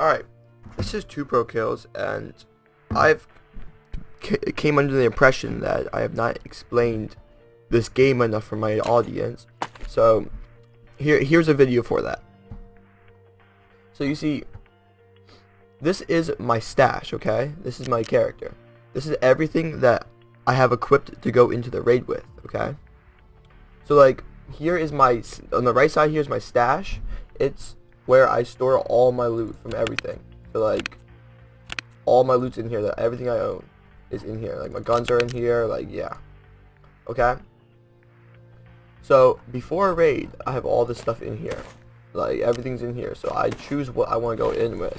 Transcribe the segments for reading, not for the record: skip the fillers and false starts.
Alright, this is 2 pro kills, and I've came under the impression that I have not explained this game enough for my audience. So here's a video for that. So you see, this is my stash, okay? This is my character. This is everything that I have equipped to go into the raid with, okay? So like, here is my, on the right side here is my stash. It's where I store all my loot from everything. So like, all my loot's in here, that everything I own is in here. Like my guns are in here, like yeah. Okay? So before a raid, I have all this stuff in here. Like everything's in here. So I choose what I want to go in with.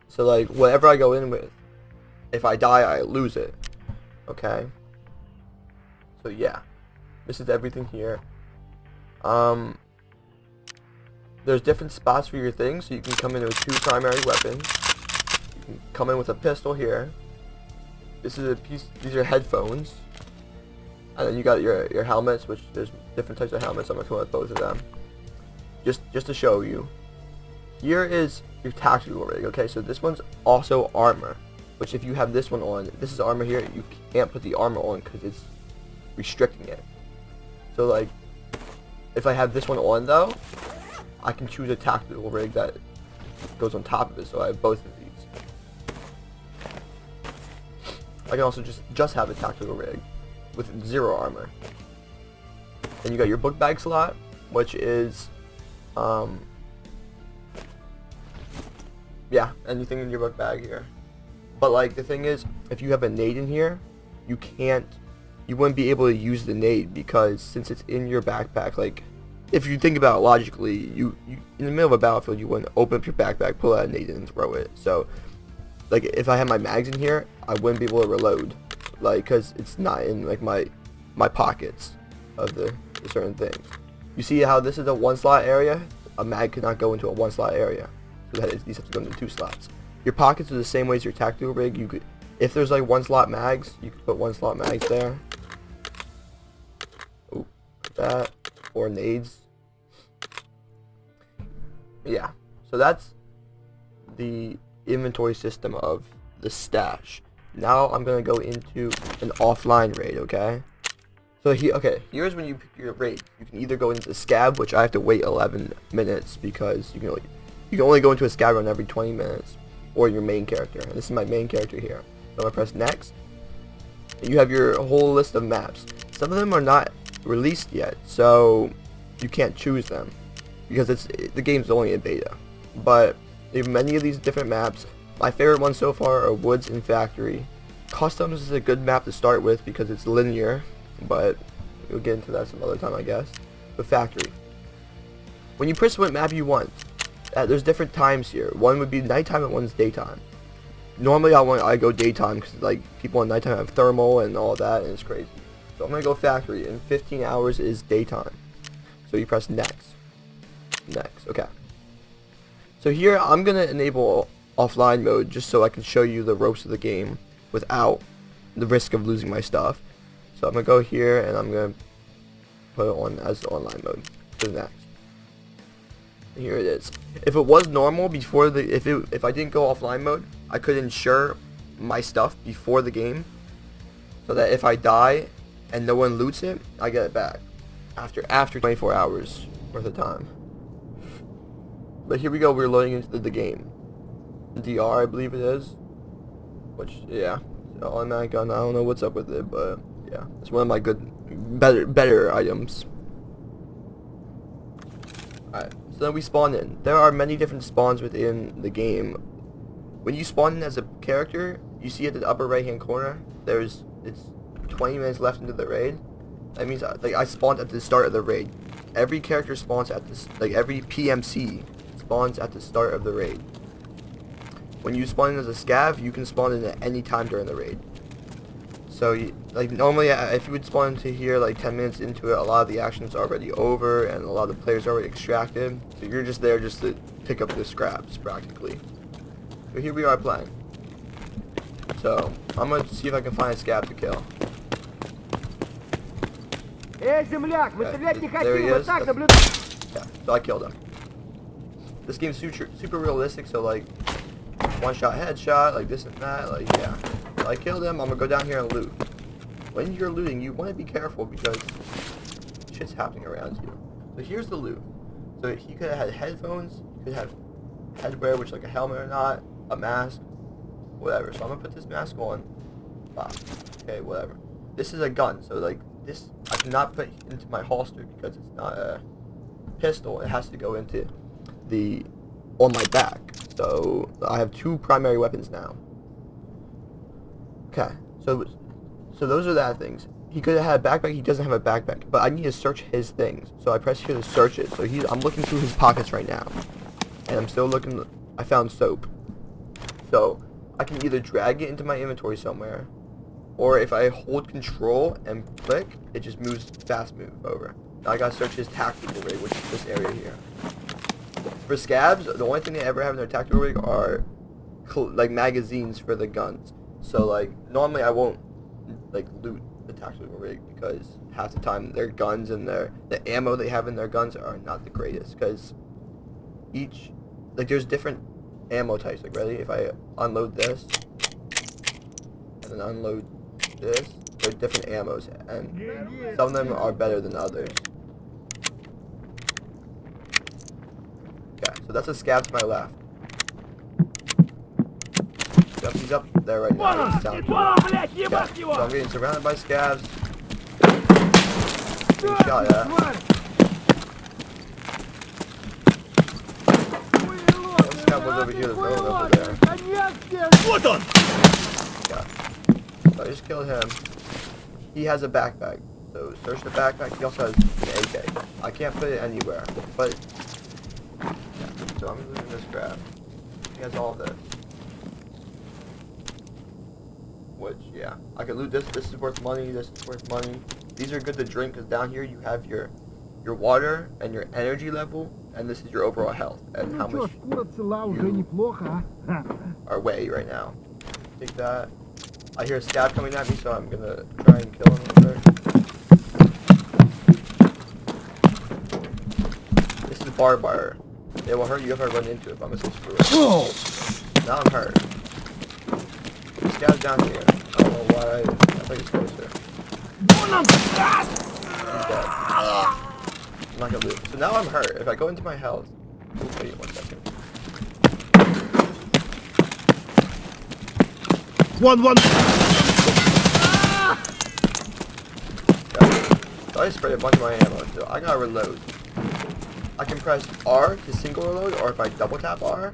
So like whatever I go in with, if I die I lose it. Okay? So yeah. This is everything here. There's different spots for your things, so you can come in with 2 primary weapons. You can come in with a pistol here. This is a piece. These are headphones, and then you got your helmets, which there's different types of helmets. I'm gonna come with both of them, just to show you. Here is your tactical rig. Okay, so this one's also armor, which if you have this one on, this is armor here. You can't put the armor on because it's restricting it. So like, if I have this one on though, I can choose a tactical rig that goes on top of it, so I have both of these. I can also just have a tactical rig with 0 armor. And you got your book bag slot, which is, yeah, anything in your book bag here. But like, the thing is, if you have a nade in here, you wouldn't be able to use the nade, because since it's in your backpack, like, if you think about it logically, you in the middle of a battlefield, you wouldn't open up your backpack, pull out a nade, and throw it. So, like, if I had my mags in here, I wouldn't be able to reload, like, because it's not in like my pockets of the certain things. You see how this is a 1-slot area? A mag cannot go into a 1-slot area, so that these have to go into 2 slots. Your pockets are the same way as your tactical rig. You could, if there's like 1-slot mags, you could put 1-slot mags there. Ooh, that. Or nades. Yeah, so that's the inventory system of the stash. Now I'm gonna go into an offline raid, okay? So here's when you pick your raid. You can either go into the scab, which I have to wait 11 minutes because you can only go into a scab run every 20 minutes, or your main character. And this is my main character here. So I'm gonna press next. And you have your whole list of maps. Some of them are not released yet, so you can't choose them because the game's only in beta. But there are many of these different maps. My favorite ones so far are Woods and Factory. Customs is a good map to start with because it's linear, but we'll get into that some other time, I guess. But Factory, when you press what map you want, there's different times here. One would be nighttime and one's daytime. Normally I go daytime because like people in nighttime have thermal and all that, and it's crazy. So I'm gonna go Factory, and 15 hours is daytime. So you press next. Next, okay. So here I'm gonna enable offline mode just so I can show you the ropes of the game without the risk of losing my stuff. So I'm gonna go here and I'm gonna put it on as online mode. So next. And here it is. If it was normal before if I didn't go offline mode, I could insure my stuff before the game, so that if I die and no one loots it, I get it back after 24 hours worth of time. But here we go, we're loading into the game. DR, I believe it is. Which, yeah, automatic gun. I don't know what's up with it, but yeah, it's one of my better items. Alright, so then we spawn in. There are many different spawns within the game. When you spawn in as a character, you see at the upper right hand corner, it's 20 minutes left into the raid. That means like I spawned at the start of the raid. Every character spawns at this, like every PMC spawns at the start of the raid. When you spawn in as a scav, you can spawn in at any time during the raid. So like normally if you would spawn into here like 10 minutes into it, a lot of the action's already over and a lot of the players are already extracted. So you're just there just to pick up the scraps practically. So here we are playing. So I'm gonna see if I can find a scab to kill. Эй, земляк, мы Okay, стрелять не there he хотим, вот is. так наблюдаем. Yeah, so I killed him. this game's super realistic. So like, one shot headshot, like this and that. Like yeah, if I killed him, I'm gonna go down here and loot. When you're looting, you want to be careful because shit's happening around you. So here's the loot. So he could have had headphones, he could have headwear, which is like a helmet or not, a mask, whatever. So I'm gonna put this mask on. Wow. Okay, whatever. This is a gun, so like this I cannot put into my holster because it's not a pistol. It has to go into the on my back. So I have 2 primary weapons now. Okay, so those are that things. He could have had a backpack. He doesn't have a backpack, but I need to search his things. So I press here to search it. So I'm looking through his pockets right now, and I'm still looking. I found soap. So I can either drag it into my inventory somewhere, or if I hold control and click, it just moves fast move over. Now I gotta search his tactical rig, which is this area here. For scabs, the only thing they ever have in their tactical rig are like magazines for the guns. So like normally I won't like loot the tactical rig because half the time their guns and the ammo they have in their guns are not the greatest, because there's different ammo types. Like ready, if I unload this and then unload this, they're different ammos, and some of them are better than others. Okay, so that's a scab to my left. Yep, he's up there right now. Okay, so I'm getting surrounded by scabs. Being shot at. One scab was over here, there's no one over there. Yeah. So I just killed him. He has a backpack. So search the backpack. He also has an AK. I can't put it anywhere. But yeah. So I'm losing this grab. He has all of this. Which, yeah, I could loot this. This is worth money. This is worth money. These are good to drink because down here you have your water and your energy level, and this is your overall health and how much you are weigh right now. Take that. I hear a scab coming at me, so I'm gonna try and kill him real quick. This is barbed wire. It will hurt you if I run into it, but I'm gonna screw it. Now I'm hurt. This guy's down here. I don't know why. I think it's closer. He's dead. I'm not gonna lose. So now I'm hurt. If I go into my health. Wait 1 second. 1-1. So I sprayed a bunch of my ammo, so I gotta reload. I can press R to single reload, or if I double tap R,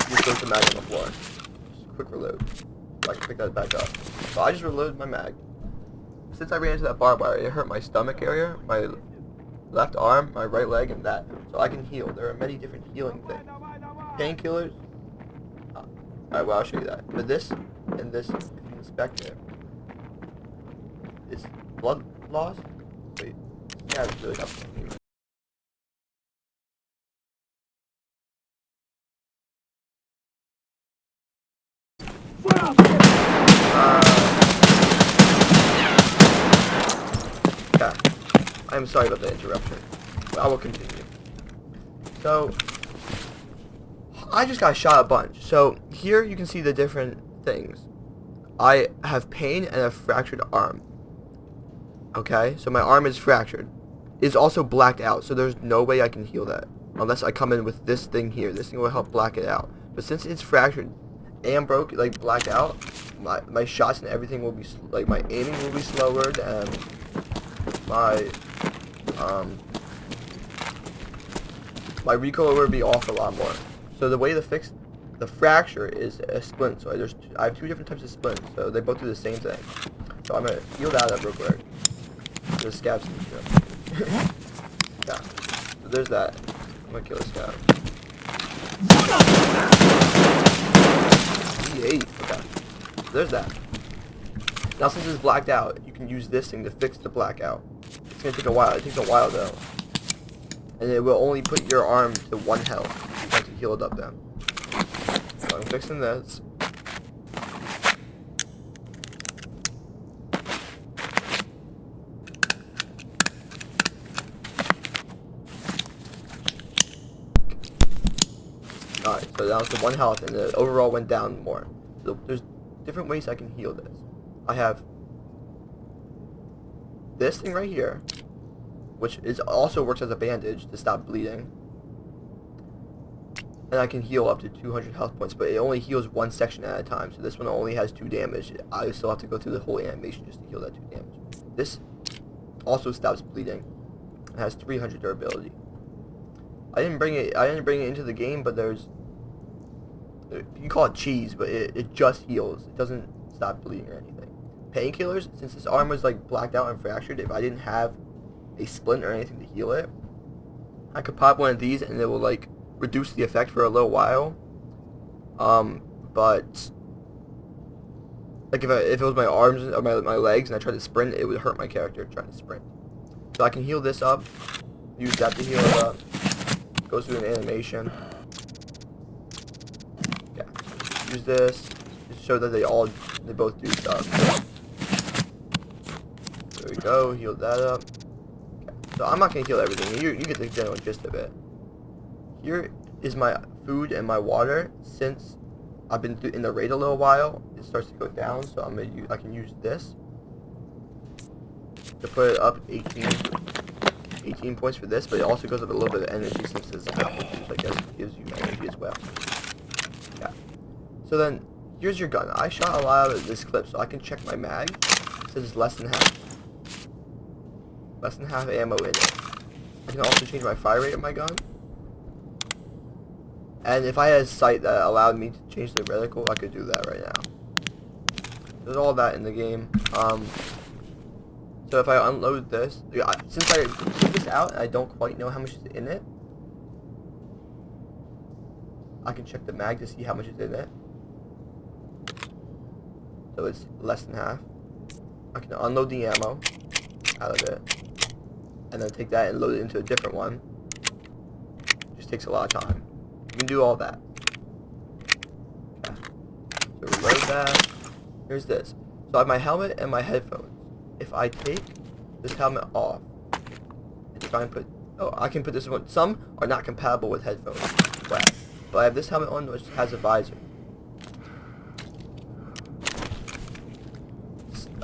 you throw the mag on the floor. Just quick reload. So I can pick that back up. So I just reloaded my mag. Since I ran into that barbed wire, it hurt my stomach area, my left arm, my right leg, and that. So I can heal. There are many different healing things. Painkillers. Alright, well I'll show you that. But this and this, if you inspect it, it's blood loss. Wait, yeah, it's really helpful. Yeah, I'm sorry about the interruption, but I will continue. So, I just got shot a bunch. So, here you can see the different things. I have pain and a fractured arm. Okay, so my arm is fractured. It's also blacked out, so there's no way I can heal that. Unless I come in with this thing here. This thing will help black it out. But since it's fractured and broke, like blacked out, my shots and everything will be, like my aiming will be slowered, and my recoil will be off a lot more. So the way to fix the fracture is a splint. So I have 2 different types of splints, so they both do the same thing. So I'm gonna heal that up real quick. The scabs. Yeah. So there's that. I'm gonna kill this scab. E8. Okay. So there's that. Now since it's blacked out, you can use this thing to fix the blackout. It's gonna take a while. It takes a while though. And it will only put your arm to 1 health. You have to heal it up then. So I'm fixing this. Alright, so that was the 1 health, and the overall went down more. So there's different ways I can heal this. I have this thing right here, which also works as a bandage to stop bleeding. And I can heal up to 200 health points, but it only heals one section at a time. So this one only has 2 damage. I still have to go through the whole animation just to heal that 2 damage. This also stops bleeding. It has 300 durability. I didn't bring it into the game, but there's, you call it cheese, but it just heals. It doesn't stop bleeding or anything. Painkillers, since this arm was like blacked out and fractured, if I didn't have a splint or anything to heal it, I could pop one of these and it will like reduce the effect for a little while. But like if it was my arms or my legs and I tried to sprint, it would hurt my character trying to sprint. So I can heal this up, use that to heal it up. Goes through an animation. Yeah. Use this to show that they both do stuff. There we go, heal that up. Okay. So I'm not gonna heal everything. You get the general gist of it. Here is my food and my water. Since I've been in the raid a little while, it starts to go down, so I can use this to put it up 18 points for this, but it also goes up a little bit of energy since this apple juice, I guess, gives you energy as well. Yeah. So then, here's your gun. I shot a lot of this clip, so I can check my mag. It says it's less than half. Less than half ammo in it. I can also change my fire rate of my gun. And if I had a sight that allowed me to change the reticle, I could do that right now. There's all that in the game. So if I unload this, since I took this out and I don't quite know how much is in it, I can check the mag to see how much is in it. So it's less than half. I can unload the ammo out of it, and then take that and load it into a different one. Just takes a lot of time. You can do all that. Okay. So reload that. Here's this. So I have my helmet and my headphones. If I take this helmet off and try and I can put this one. Some are not compatible with headphones, but I have this helmet on which has a visor.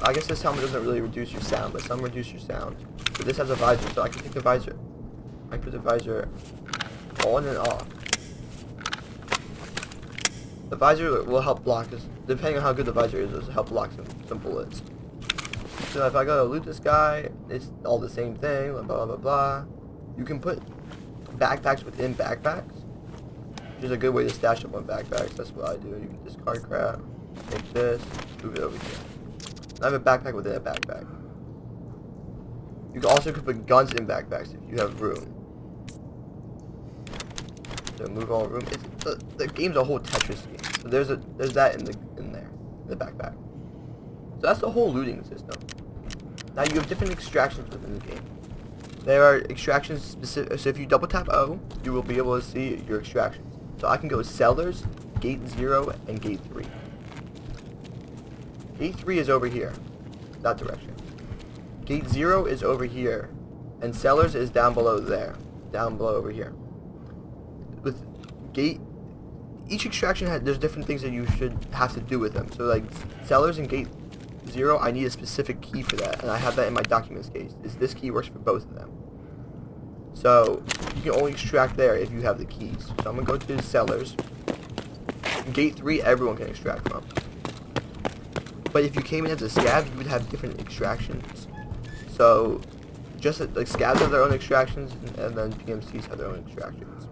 I guess this helmet doesn't really reduce your sound, but some reduce your sound. But this has a visor, so I can take the visor. I can put the visor on and off. The visor will help block this, depending on how good the visor is, it'll help block some bullets. So if I go to loot this guy, it's all the same thing, blah blah blah blah. You can put backpacks within backpacks, which is a good way to stash up on backpacks. That's what I do. You can discard crap, take this, move it over here. I have a backpack within a backpack. You can also put guns in backpacks if you have room. So move all room. The game's a whole Tetris game. So there's that in the backpack. So that's the whole looting system. Now you have different extractions within the game. There are extractions specific. So if you double tap O, you will be able to see your extractions. So I can go cellars, gate 0, and gate 3. Gate 3 is over here, that direction. Gate 0 is over here, and cellars is down below there, down below over here. With each extraction there's different things that you should have to do with them. So like cellars and gate 0, I need a specific key for that, and I have that in my documents case. This key works for both of them. So you can only extract there if you have the keys. So I'm gonna go to the cellars. Gate 3, everyone can extract from. But if you came in as a scav, you would have different extractions. So just like scavs have their own extractions, and then PMCs have their own extractions.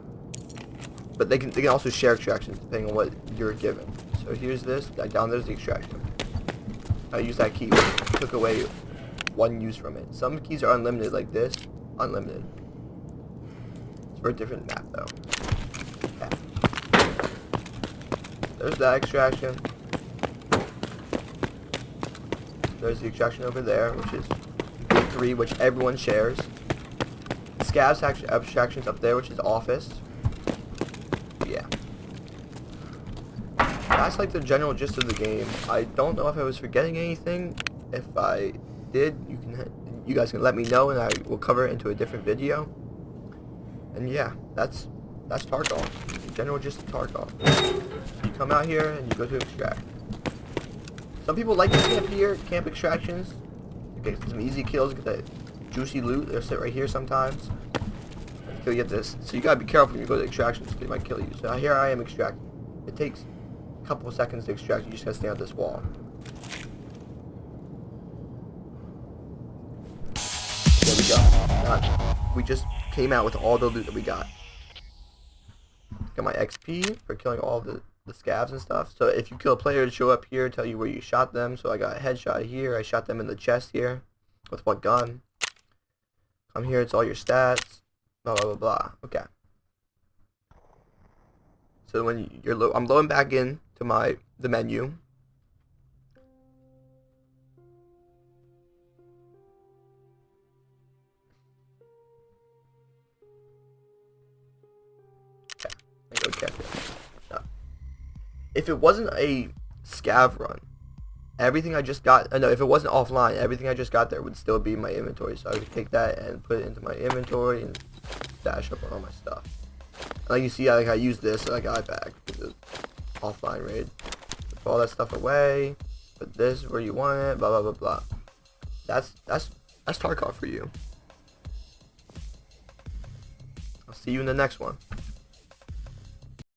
But they can also share extractions depending on what you're given. So here's this. Down there's the extraction. I use that key, which took away one use from it. Some keys are unlimited, like this. Unlimited. It's for a different map, though. Yeah. There's that extraction. There's the extraction over there, which is gate 3, which everyone shares. Scavs abstractions up there, which is office. Yeah. That's like the general gist of the game. I don't know if I was forgetting anything. If I did, you guys can let me know, and I will cover it into a different video. And yeah, that's That's Tarkov. In general, just Tarkov. You come out here and you go to extract. Some people like to camp here, camp extractions. You get some easy kills, get that juicy loot. They'll sit right here sometimes. Until you get this. So you gotta be careful when you go to extractions because they might kill you. So here I am extracting. It takes a couple of seconds to extract. You just gotta stay on this wall. There we go. We just came out with all the loot that we got. Got my XP for killing all the scavs and stuff. So if you kill a player, it'll show up here, tell you where you shot them. So I got a headshot here. I shot them in the chest here. With what gun? Come here, it's all your stats. Blah, blah, blah, blah. Okay. So when I'm loading back in to the menu. Go check it. No. If it wasn't a scav run, everything I just got, no, if it wasn't offline, everything I just got there would still be in my inventory. So I would take that and put it into my inventory and stash up on all my stuff. Like you see, I use this, I got it back because it's offline raid. Put all that stuff away. Put this where you want it. Blah blah blah blah. That's Tarkov for you. I'll see you in the next one.